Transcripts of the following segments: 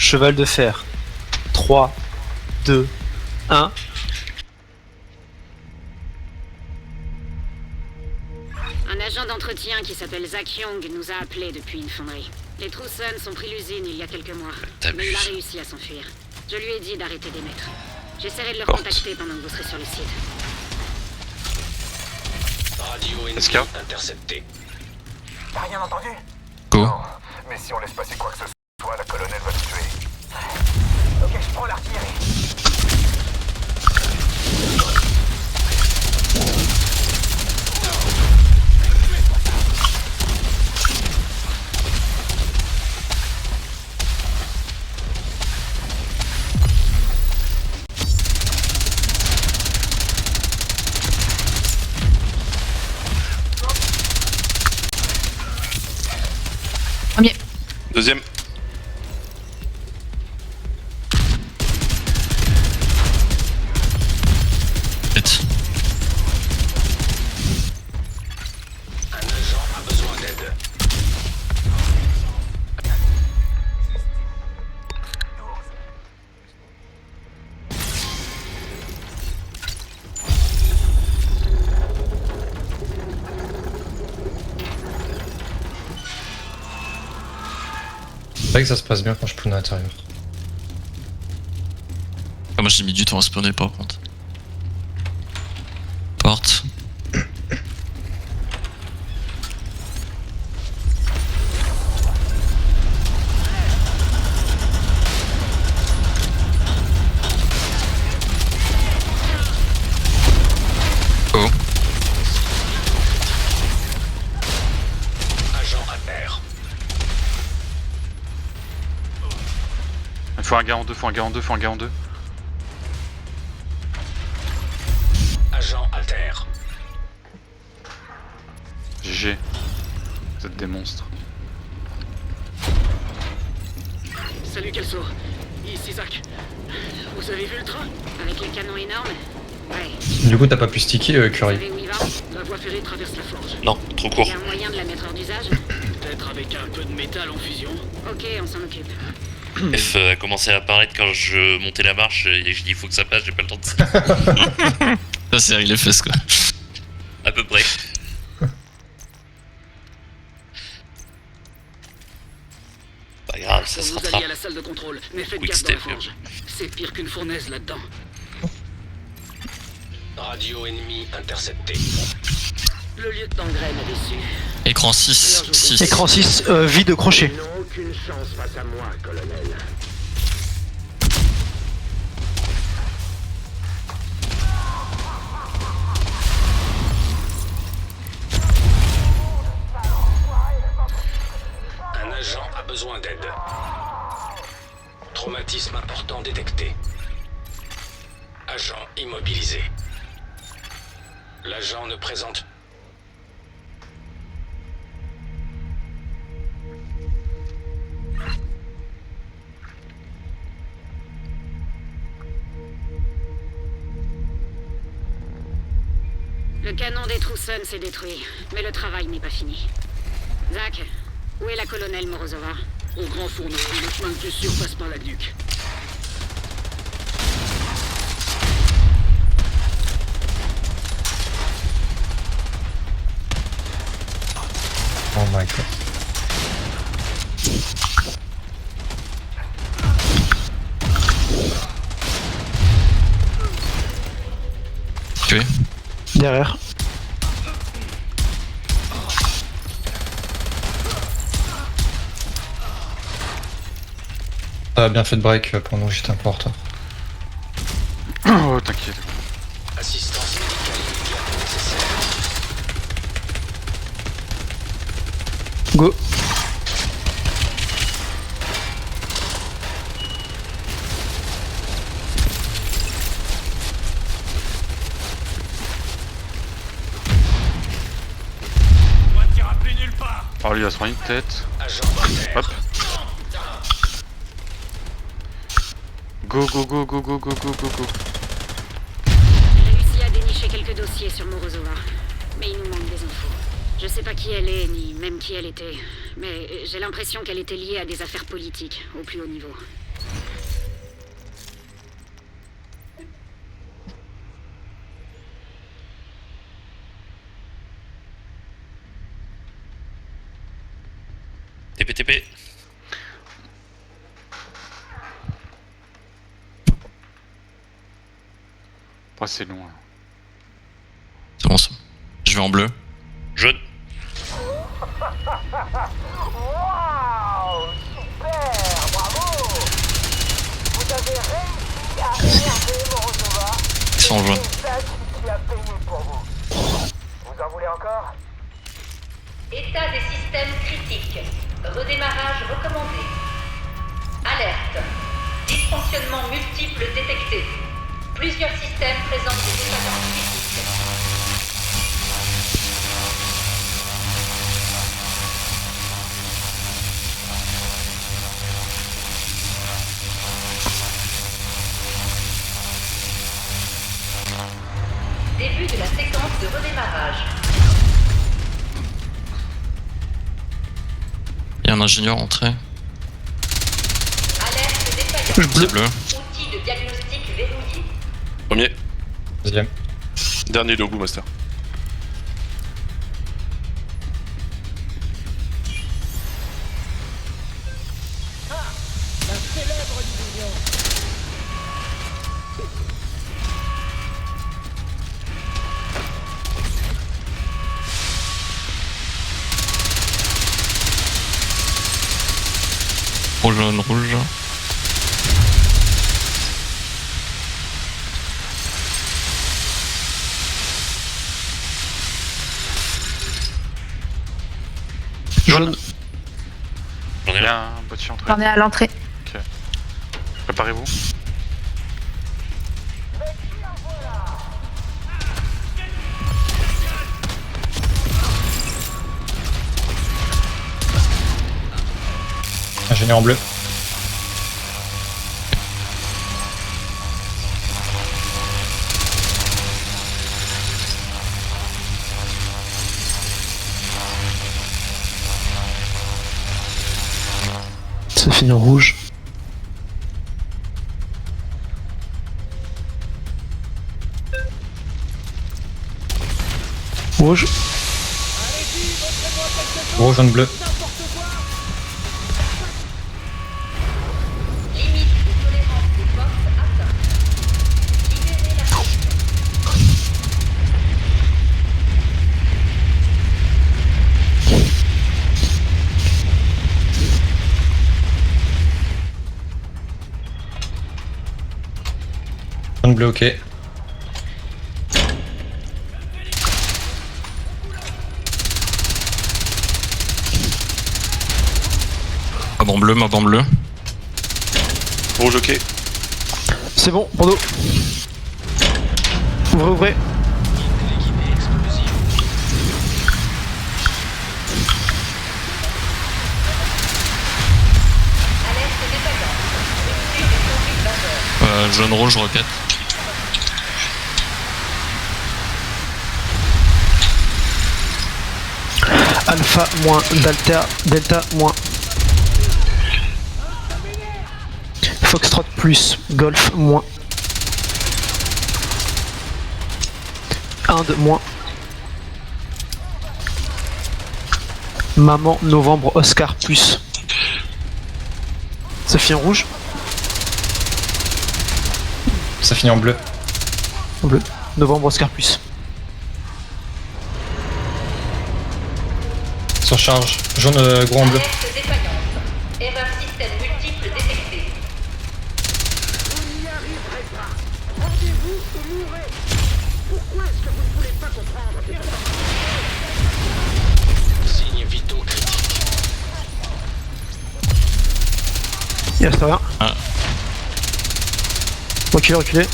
cheval de fer. 3, 2, 1. Un agent d'entretien qui s'appelle Zach Young nous a appelés depuis une fonderie. Les Trussons ont pris l'usine il y a quelques mois, mais il a réussi à s'enfuir. Je lui ai dit d'arrêter d'émettre. J'essaierai de le contacter pendant que vous serez sur le site. Radio SK intercepté. T'as rien entendu? Go. Non, mais si on laisse passer quoi que ce soit, la colonelle va le tuer. Ok, je prends l'artillerie. Premier. Deuxième. Tête. Un agent a besoin d'aide. C'est vrai que ça se passe bien quand je poune à l'intérieur. Ah, moi j'ai mis du temps à spawner par contre. Porte. Oh. Agent à terre. Il faut un gars en deux, faut un gars en deux, faut un gars en deux. Agent à terre. GG. Vous êtes des monstres. Salut Kelso, ici Zach. Vous avez vu le train? Avec les canons énormes? Ouais. Du coup, t'as pas pu sticker, Vous Curry. savez où il va? La voie ferrée traverse la forge. Non, trop Il court. y a un moyen de la mettre hors d'usage? Peut-être avec un peu de métal en fusion. Ok, on s'en occupe. F a commencé à apparaître quand je montais la marche et je dis il faut que ça passe, j'ai pas le temps de Ça c'est les fesses quoi. à peu près. Pas grave, ça se Vous rattrape. alliez à la salle de contrôle, mais faites Quick gaffe dans la step. forge. C'est pire qu'une fournaise là-dedans. Radio ennemi intercepté. Le lieutenant Grain est déçu. Écran 6. 6. Écran 6, vie de crochet. Ils n'ont aucune chance face à moi, colonel. Un agent a besoin d'aide. Traumatisme important détecté. Agent immobilisé. L'agent ne présente. Le canon des Trussons s'est détruit, mais le travail n'est pas fini. Zach, où est la colonelle Morozova? Au grand fourneau, le chemin le plus sûr passe par l'aqueduc. Oh my god. Tué. Derrière. T'as bien fait de break pour nous, j'étais un peu en retard. Oh, t'inquiète. Assistance médicale immédiate nécessaire. Go. Oh, lui, il va se prendre une tête. Agent à terre. Hop. Go, go, go, go, go, go, go, go, go. J'ai réussi à dénicher quelques dossiers sur Morozova, mais il nous manque des infos. Je sais pas qui elle est, ni même qui elle était, mais j'ai l'impression qu'elle était liée à des affaires politiques, au plus haut niveau. Après, c'est long. Hein. C'est bon ça. Je vais en bleu. Jaune. Waouh, super, bravo. Vous avez réussi à énerver Morozova. Ils sont en jaune. C'est Zach qui a payé pour vous. Vous en voulez encore? État des systèmes critiques. Redémarrage recommandé. Alerte. Dysfonctionnements multiples détectés. Plusieurs systèmes présentent des défaillances critiques. Début de la séquence de redémarrage. Il y a un ingénieur entré. Alerte défaillance. C'est bleu. Outil de diagnostic verrouillé. Premier. Deuxième. Dernier Dogu Master. Rouge, jaune, rouge. Jaune. J'en ai Il y là. a un bottier entrée. On est à l'entrée. Préparez-vous. Ingénieur en bleu. Ça finit en rouge. Rouge. Rouge, jaune, bleu. Limite de tolérance des forces atteinte. Libérez la piste. Jaune, bleu, ok. Ma bande bleue. Rouge, ok. C'est bon, Bordeaux. Ouvrez, ouvrez. Alerte défaillance. Rupture des conduites vapeur. Jaune, rouge, roquette. Alpha moins delta, delta moins. Foxtrot plus Golf moins. Inde moins. Maman Novembre Oscar plus. Ça finit en rouge. Ça finit en bleu. En bleu. Novembre Oscar plus. Surcharge. Jaune, gros en bleu. Alerte défaillance. Erreur système multiple détectée. Vous n'y arriverez pas. Rendez-vous ou mourrez. Pourquoi est-ce que vous ne voulez pas comprendre? Signes vitaux critiques. Il reste rien. Ah. Reculez, reculez.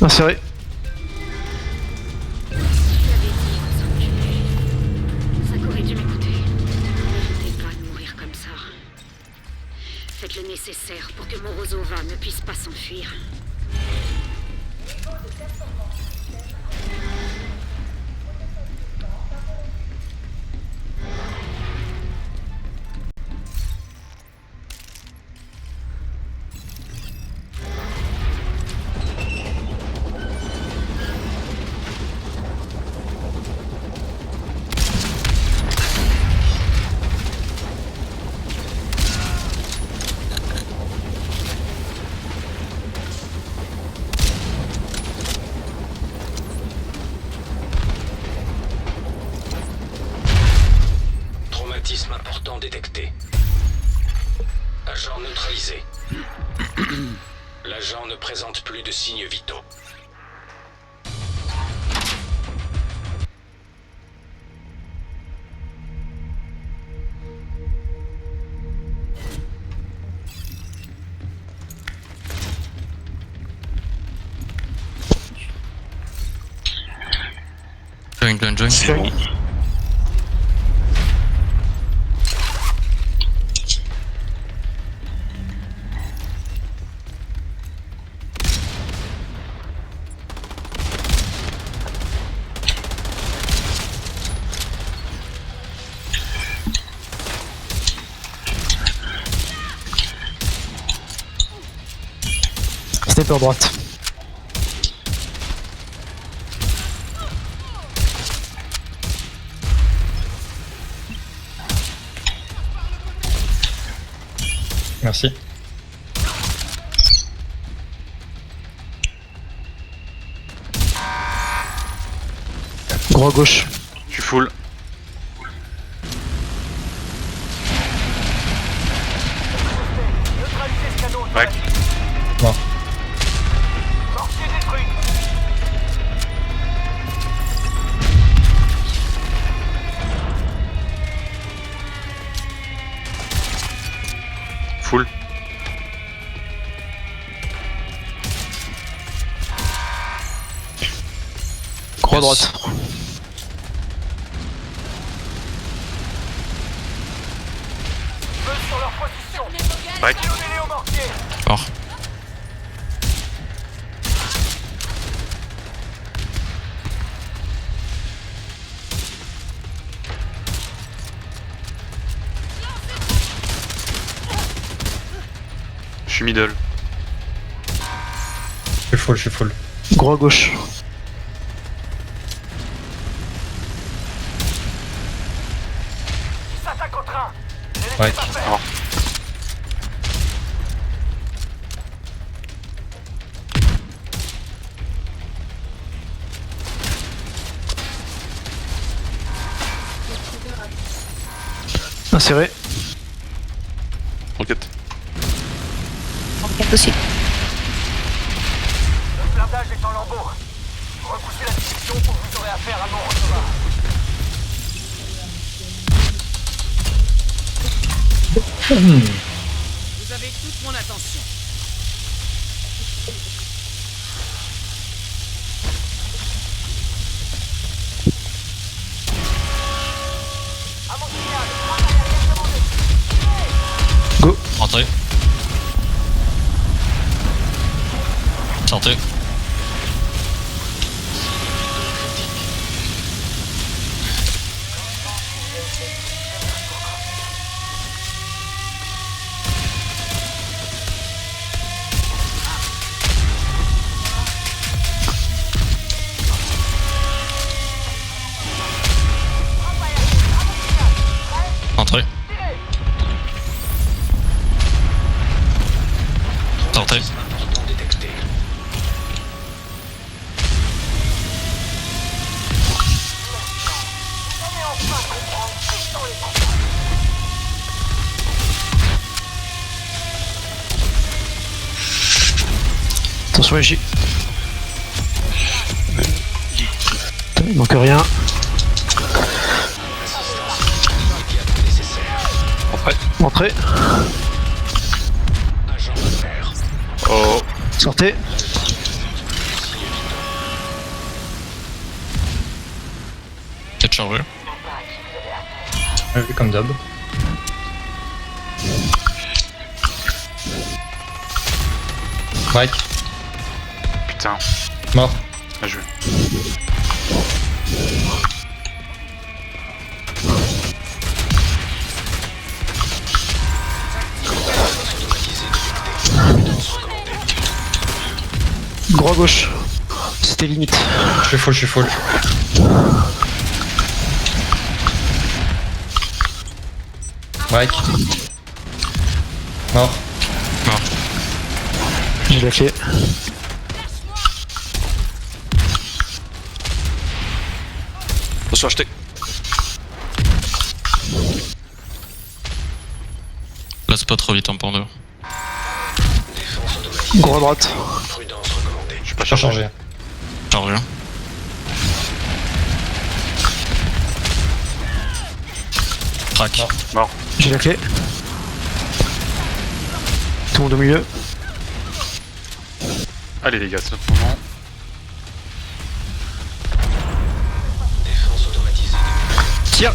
Inséré. Je l'avais dit qu'on s'en occupait. Ça aurait dû m'écouter. Ne méritez pas de mourir comme ça. Faites le nécessaire pour que Morozova ne puisse pas s'enfuir. traumatisme important détecté. Agent neutralisé. L'agent ne présente plus de signes vitaux. Join. Sphérique. Sniper droite. Merci. Gros à gauche. Je suis full. Neutralisez ce canon. Ouais. Mort. Mortier détruit. Full. Gros à droite. Feu sur leur position. Ouais. Donnez-les au mortier. Mort. Je suis middle. Je suis full. Gros à gauche. Ils s'attaquent au train. Ne laissez Ouais. pas faire. Mort. Inséré. Roquette. Roquette aussi. Le blindage est en lambeaux. Repoussez la discussion ou vous aurez affaire à mon recevoir. Vous avez toute mon attention. À mon signal, travail à demandé. Go. Rentrez. Sortez. Rentrez. Sortez. Important détecté. Vous allez enfin comprendre qui sont les gens. Attention J. Il manque rien. Entrez. Agent repère. Oh. Sortez. Tête chargée. Ouais, comme d'hab. Mike. Putain. Mort. Bien joué. Gros à gauche. C'était limite. Je suis full. Mike. Mort. Mort. J'ai la clé. Attention, acheté. passe pas trop vite en pando. Défense automatique. Gros à droite. Prudence recommandée. Je suis pas Pas chargé. changé. Chargé. Crac. Non. Mort. J'ai la clé. Tout le monde au milieu. Allez les gars, c'est notre moment. Défense automatisée. Tire.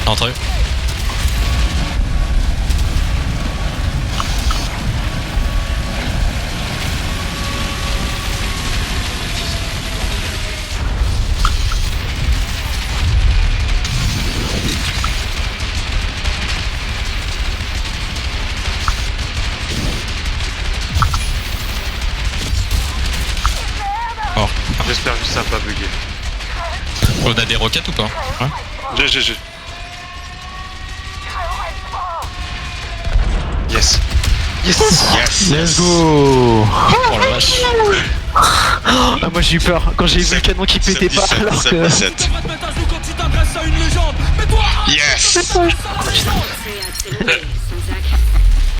Entrée. Mort. J'espère juste que ça a pas bugué. On a des roquettes ou pas? Ouais. J'ai. Yes. Yes. Let's go. Oh la vache. Ah, moi j'ai eu peur quand j'ai vu le canon qui pétait pas alors que... 7. Yes. Pensez à accélérer, sans Zach.